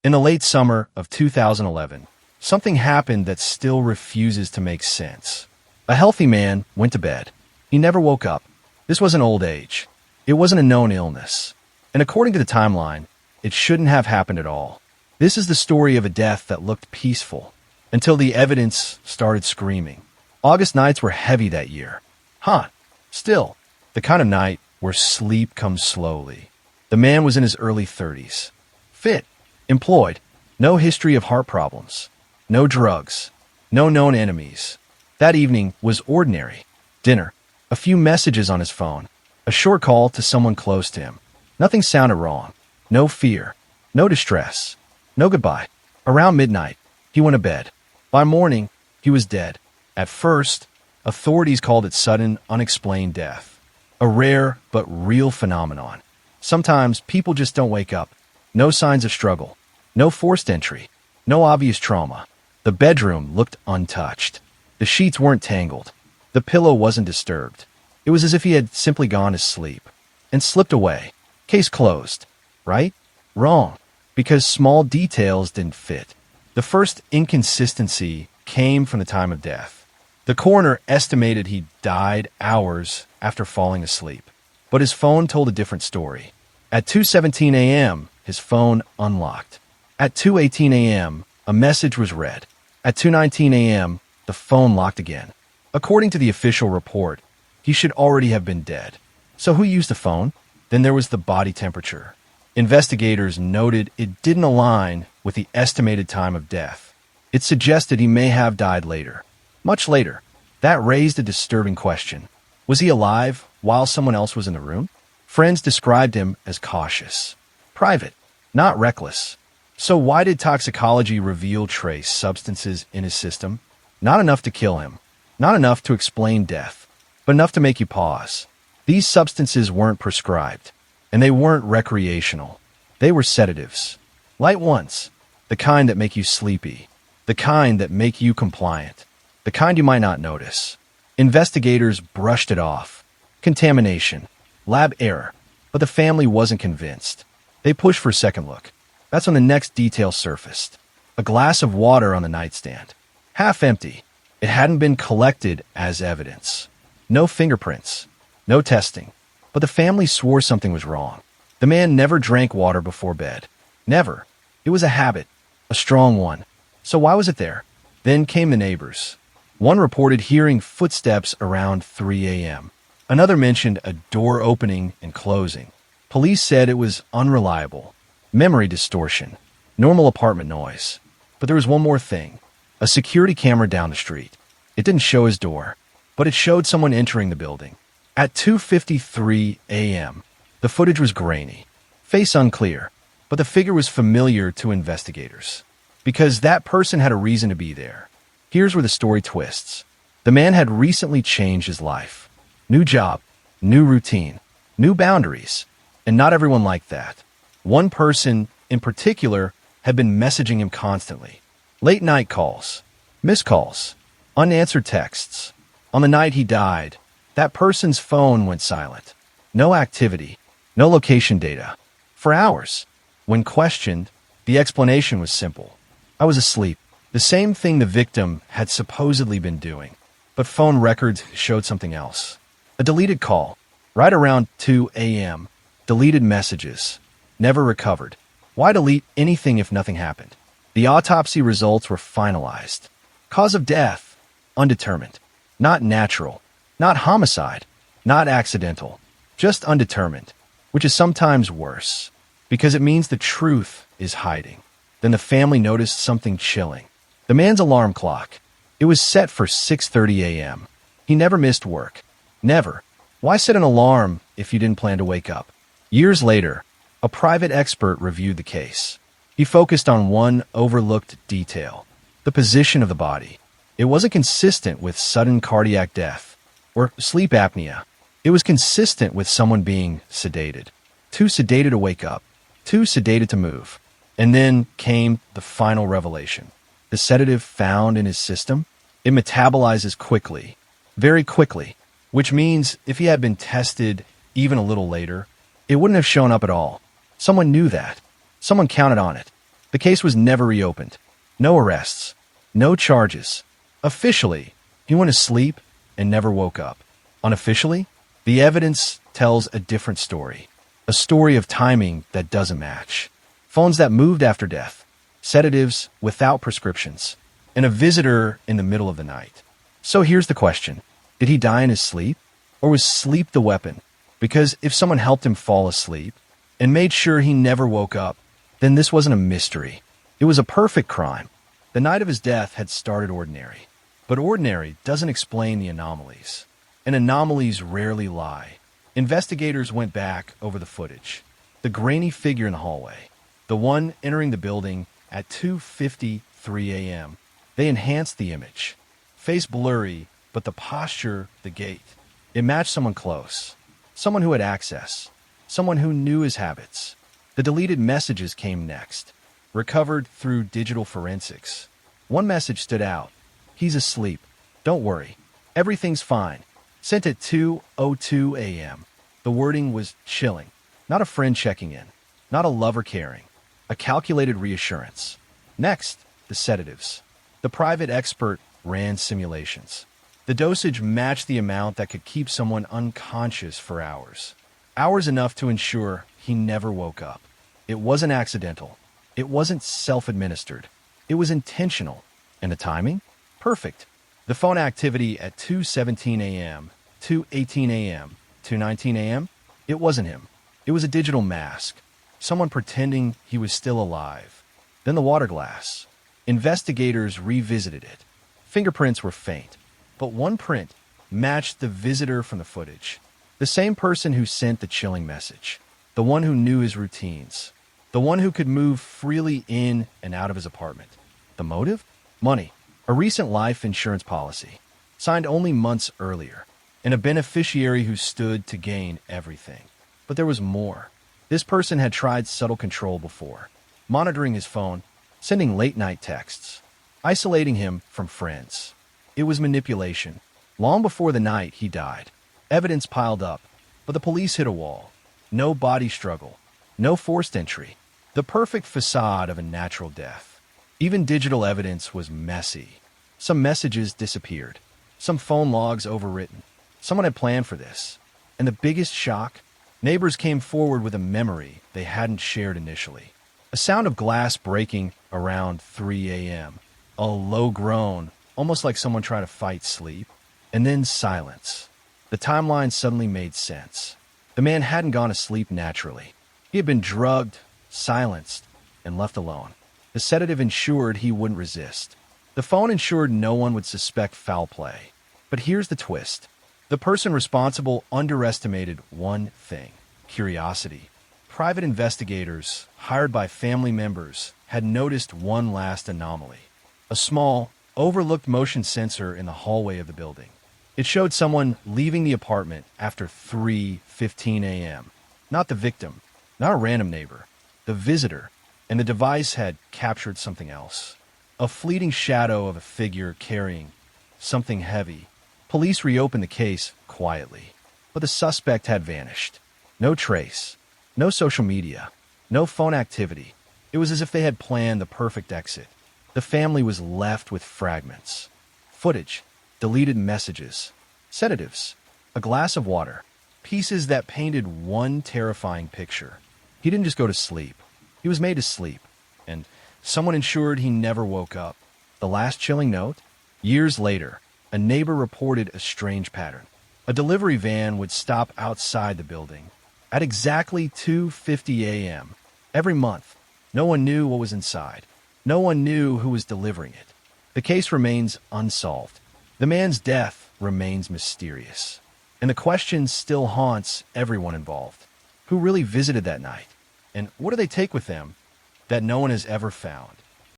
In the late summer of 2011, something happened that still refuses to make sense. A healthy man went to bed. He never woke up. This wasn't old age. It wasn't a known illness. And according to the timeline, it shouldn't have happened at all. This is the story of a death that looked peaceful until the evidence started screaming. August nights were heavy that year. Hot. Still, the kind of night where sleep comes slowly. The man was in his early 30s. Fit. Employed. No history of heart problems. No drugs. No known enemies. That evening was ordinary. Dinner. A few messages on his phone. A short call to someone close to him. Nothing sounded wrong. No fear. No distress. No goodbye. Around midnight, he went to bed. By morning, he was dead. At first, authorities called it sudden, unexplained death. A rare but real phenomenon. Sometimes people just don't wake up. No signs of struggle. No forced entry. No obvious trauma. The bedroom looked untouched. The sheets weren't tangled. The pillow wasn't disturbed. It was as if he had simply gone to sleep and slipped away. Case closed. Right? Wrong. Because small details didn't fit. The first inconsistency came from the time of death. The coroner estimated he died hours after falling asleep. But his phone told a different story. At 2:17 a.m., his phone unlocked. At 2:18 a.m., a message was read. At 2:19 a.m., the phone locked again. According to the official report, he should already have been dead. So who used the phone? Then there was the body temperature. Investigators noted it didn't align with the estimated time of death. It suggested he may have died later. Much later. That raised a disturbing question. Was he alive while someone else was in the room? Friends described him as cautious. Private. Not reckless. So why did toxicology reveal trace substances in his system? Not enough to kill him. Not enough to explain death. But enough to make you pause. These substances weren't prescribed. And they weren't recreational. They were sedatives. Light ones. The kind that make you sleepy. The kind that make you compliant. The kind you might not notice. Investigators brushed it off. Contamination. Lab error. But the family wasn't convinced. They pushed for a second look. That's when the next detail surfaced. A glass of water on the nightstand. Half empty. It hadn't been collected as evidence. No fingerprints. No testing. But the family swore something was wrong. The man never drank water before bed. Never. It was a habit. A strong one. So why was it there? Then came the neighbors. One reported hearing footsteps around 3 a.m. Another mentioned a door opening and closing. Police said it was unreliable. Memory distortion. Normal apartment noise. But there was one more thing. A security camera down the street. It didn't show his door, but it showed someone entering the building. At 2:53 a.m., the footage was grainy. Face unclear, but the figure was familiar to investigators. Because that person had a reason to be there. Here's where the story twists. The man had recently changed his life. New job, new routine, new boundaries. And not everyone liked that. One person, in particular, had been messaging him constantly. Late night calls, missed calls, unanswered texts. On the night he died, that person's phone went silent. No activity, no location data. For hours. When questioned, the explanation was simple. I was asleep. The same thing the victim had supposedly been doing. But phone records showed something else. A deleted call. Right around 2 a.m. Deleted messages. Never recovered. Why delete anything if nothing happened? The autopsy results were finalized. Cause of death. Undetermined. Not natural. Not homicide. Not accidental. Just undetermined. Which is sometimes worse. Because it means the truth is hiding. Then the family noticed something chilling. The man's alarm clock. It was set for 6:30 a.m. He never missed work. Never. Why set an alarm if you didn't plan to wake up? Years later, a private expert reviewed the case. He focused on one overlooked detail. The position of the body. It wasn't consistent with sudden cardiac death or sleep apnea. It was consistent with someone being sedated. Too sedated to wake up. Too sedated to move. And then came the final revelation. The sedative found in his system, it metabolizes quickly, very quickly, which means if he had been tested even a little later, it wouldn't have shown up at all. Someone knew that. Someone counted on it. The case was never reopened. No arrests. No charges. Officially, he went to sleep and never woke up. Unofficially, the evidence tells a different story. A story of timing that doesn't match. Phones that moved after death. Sedatives without prescriptions. And a visitor in the middle of the night. So here's the question. Did he die in his sleep? Or was sleep the weapon? Because if someone helped him fall asleep and made sure he never woke up, then this wasn't a mystery. It was a perfect crime. The night of his death had started ordinary. But ordinary doesn't explain the anomalies. And anomalies rarely lie. Investigators went back over the footage. The grainy figure in the hallway. The one entering the building at 2:53 a.m. They enhanced the image. Face blurry, but the posture, the gait. It matched someone close. Someone who had access. Someone who knew his habits. The deleted messages came next. Recovered through digital forensics. One message stood out. He's asleep. Don't worry. Everything's fine. Sent at 2:02 a.m. The wording was chilling. Not a friend checking in. Not a lover caring. A calculated reassurance. Next, the sedatives. The private expert ran simulations. The dosage matched the amount that could keep someone unconscious for hours. Hours enough to ensure he never woke up. It wasn't accidental. It wasn't self-administered. It was intentional. And the timing? Perfect. The phone activity at 2:17 a.m., 2:18 a.m., 2:19 a.m., it wasn't him. It was a digital mask. Someone pretending he was still alive. Then the water glass. Investigators revisited it. Fingerprints were faint, but one print matched the visitor from the footage. The same person who sent the chilling message. The one who knew his routines. The one who could move freely in and out of his apartment. The motive? Money. A recent life insurance policy, signed only months earlier, and a beneficiary who stood to gain everything. But there was more. This person had tried subtle control before, monitoring his phone, sending late-night texts, isolating him from friends. It was manipulation. Long before the night he died, evidence piled up, but the police hit a wall. No body struggle, no forced entry, the perfect facade of a natural death. Even digital evidence was messy. Some messages disappeared. Some phone logs overwritten. Someone had planned for this. And the biggest shock? Neighbors came forward with a memory they hadn't shared initially. A sound of glass breaking around 3 a.m. A low groan, almost like someone trying to fight sleep. And then silence. The timeline suddenly made sense. The man hadn't gone to sleep naturally. He had been drugged, silenced, and left alone. The sedative ensured he wouldn't resist. The phone ensured no one would suspect foul play. But here's the twist. The person responsible underestimated one thing: curiosity. Private investigators, hired by family members, had noticed one last anomaly. A small, overlooked motion sensor in the hallway of the building. It showed someone leaving the apartment after 3:15 a.m. Not the victim, not a random neighbor, the visitor. And the device had captured something else. A fleeting shadow of a figure carrying something heavy. Police reopened the case quietly, but the suspect had vanished. No trace, no social media, no phone activity. It was as if they had planned the perfect exit. The family was left with fragments. Footage, deleted messages, sedatives, a glass of water, pieces that painted one terrifying picture. He didn't just go to sleep. He was made to sleep, and someone ensured he never woke up. The last chilling note? Years later, a neighbor reported a strange pattern. A delivery van would stop outside the building at exactly 2:50 a.m. every month. No one knew what was inside. No one knew who was delivering it. The case remains unsolved. The man's death remains mysterious. And the question still haunts everyone involved. Who really visited that night? And what do they take with them that no one has ever found?